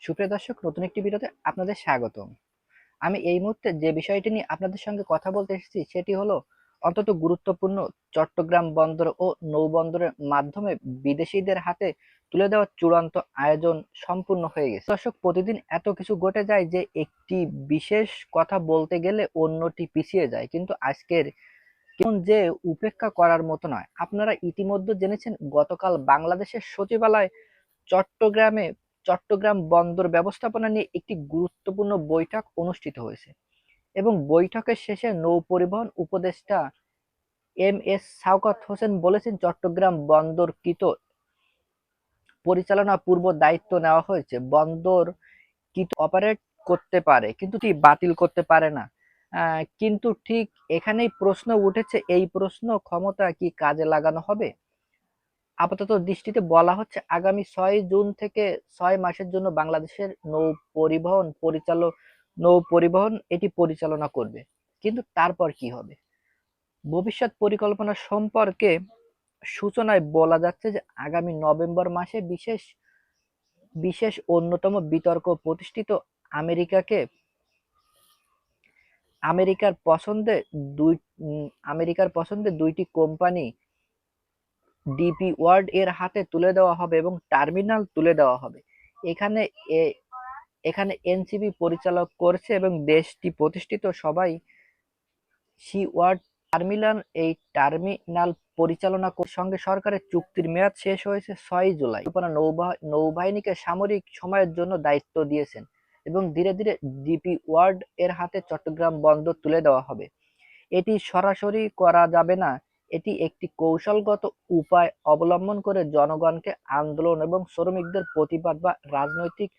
সুপ্রিয় দর্শক, নতুন একটি ভিডিওতে আপনাদের স্বাগতম। আমি এই মুহূর্তে যে বিষয়টি নিয়ে আপনাদের সঙ্গে কথা বলতে এসেছি সেটি হলো অত্যন্ত গুরুত্বপূর্ণ চট্টগ্রাম বন্দর ও নৌবন্দরের মাধ্যমে বিদেশিদের হাতে তুলে দেওয়ার চূড়ান্ত আয়োজন সম্পূর্ণ হয়ে গেছে। দর্শক, প্রতিদিন এত কিছু ঘটে যায় যে একটি বিশেষ কথা বলতে গেলে অন্যটি পিছিয়ে যায়, কিন্তু আজকের কেমন যে উপেক্ষা করার মতো নয়। আপনারা ইতিমধ্যে জেনেছেন গতকাল বাংলাদেশের সচিবালয় চট্টগ্রামে চট্টগ্রাম বন্দর ব্যবস্থাপনা নিয়ে একটি গুরুত্বপূর্ণ বৈঠক অনুষ্ঠিত হয়েছে এবং বৈঠকের শেষে নৌ পরিবহন উপদেষ্টা এম.এস. শওকত হোসেন বলেছেন, চট্টগ্রাম বন্দর কৃত পরিচালনা পূর্ব দায়িত্ব নেওয়া হয়েছে। বন্দর কৃত অপারেট করতে পারে কিন্তু বাতিল করতে পারে না। কিন্তু ঠিক এখানেই প্রশ্ন উঠেছে, এই প্রশ্ন ক্ষমতা কি কাজে লাগানো হবে? আপাতত দৃষ্টিতে বলা হচ্ছে আগামী 6 জুন থেকে 6 মাসের জন্য বাংলাদেশের নৌ পরিবহন এটি পরিচালনা করবে। কিন্তু তারপর কি হবে? ভবিষ্যৎ পরিকল্পনা সম্পর্কে সূচনায় বলা যাচ্ছে যে আগামী নভেম্বর মাসে বিশেষ বিশেষ অন্যতম বিতর্ক প্রতিষ্ঠিত আমেরিকাকে আমেরিকার পছন্দে দুই আমেরিকার পছন্দে দুইটি কোম্পানি ডিপি ওয়ার্ল্ড এর হাতে তুলে দেওয়া হবে এবং টার্মিনাল তুলে দেওয়া হবে। এখানে এখানে এনসিবি পরিচালক করছে এবং দেশটি প্রতিষ্ঠিত সবাই সি ওয়ার্ড টার্মিনাল এই টার্মিনাল পরিচালনা সঙ্গে সরকারের চুক্তির মেয়াদ শেষ হয়েছে 6 জুলাই। নৌবাহিনীকে সামরিক সময়ের জন্য দায়িত্ব দিয়েছেন এবং ধীরে ধীরে ডিপি ওয়ার্ল্ড এর হাতে চট্টগ্রাম বন্দর তুলে দেওয়া হবে। এটি সরাসরি করা যাবে না, এটি একটি কৌশলগত উপায় অবলম্বন করে জনগণকে আন্দোলন এবং শ্রমিকদের প্রতিবাদ বা রাজনৈতিক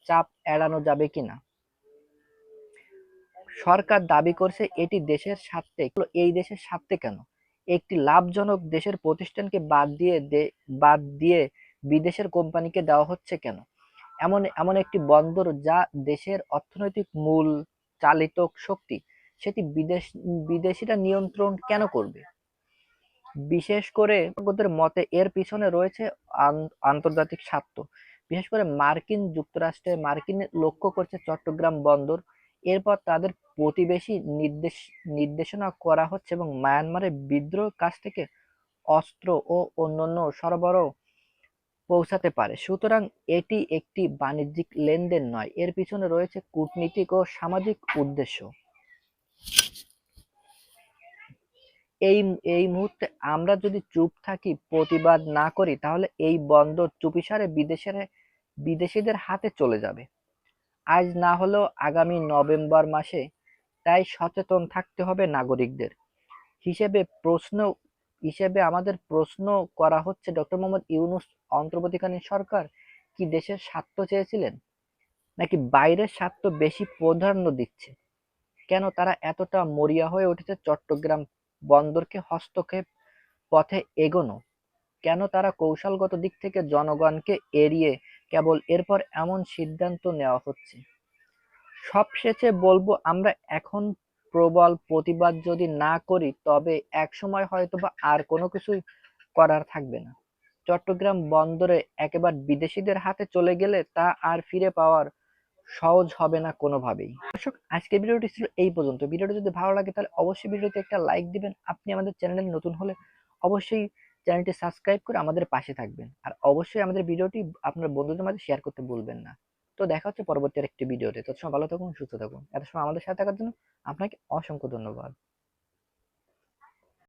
চাপ এড়ানো যাবে কিনা। সরকার দাবি করছে এটি দেশের স্বার্থে। এই দেশের স্বার্থে কেন? একটি লাভজনক দেশের প্রতিষ্ঠানকে বাদ দিয়ে বিদেশের কোম্পানিকে দেওয়া হচ্ছে কেন? এমন এমন একটি বন্দর যা দেশের অর্থনৈতিক মূল চালিত শক্তি, সেটি বিদেশিরা নিয়ন্ত্রণ কেন করবে? বিশেষ করে বিশেষজ্ঞদের মতে এর পিছনে রয়েছে আন্তর্জাতিক স্বার্থ। বিশেষ করে মার্কিন লক্ষ্য করছে চট্টগ্রাম বন্দর। এরপর তাদের প্রতিবেশী নির্দেশনা করা হচ্ছে এবং মায়ানমারের বিদ্রোহ কাছ থেকে অস্ত্র ও অন্যান্য সরবরাহ পৌঁছাতে পারে। সুতরাং এটি একটি বাণিজ্যিক লেনদেন নয়, এর পিছনে রয়েছে কূটনীতিক ও সামাজিক উদ্দেশ্য। এই এই মুহূর্তে আমরা যদি চুপ থাকি, প্রতিবাদ না করি, তাহলে এই বন্দর চুপিসারে বিদেশিদের হাতে চলে যাবে। আজ না হলেও আগামী নভেম্বর মাসে। তাই সচেতন থাকতে হবে নাগরিকদের হিসেবে আমাদের প্রশ্ন করা হচ্ছে, ডক্টর মোহাম্মদ ইউনূস অন্তর্বর্তীকালীন সরকার কি দেশের স্বার্থ চেয়েছিলেন, নাকি বাইরের স্বার্থ বেশি প্রাধান্য দিচ্ছে? কেন তারা এতটা মরিয়া হয়ে উঠেছে চট্টগ্রাম বন্দরকে হস্তক্ষেপ পথে এগোনো? কেন তারা কৌশলগত দিক থেকে জনগণকে এড়িয়ে কেবল এরপর এমন সিদ্ধান্ত নেওয়া হচ্ছে? সবশেষে বলবো, আমরা এখন প্রবল প্রতিবাদ যদি না করি তবে একসময় হয়তোবা আর কোনো কিছুই করার থাকবে না। চট্টগ্রাম বন্দরে একেবারে বিদেশিদের হাতে চলে গেলে তা আর ফিরে পাওয়ার সহজ হবে না কোনোভাবেই। দর্শক, আজকের ভিডিওটি ছিল এই পর্যন্ত। ভিডিওটি যদি ভালো লাগে তাহলে অবশ্যই ভিডিওতে একটা লাইক দিবেন। আপনি আমাদের চ্যানেলে নতুন হলে অবশ্যই চ্যানেলটি সাবস্ক্রাইব করে আমাদের পাশে থাকবেন। আর অবশ্যই আমাদের ভিডিওটি আপনার বন্ধুদের মাঝে শেয়ার করতে ভুলবেন না। তো দেখা হচ্ছে পরবর্তী আরেকটি ভিডিওতে। ততক্ষণ ভালো থাকুন, সুস্থ থাকুন। এত সময় আমাদের সাথে থাকার জন্য আপনাকে অসংখ্য ধন্যবাদ।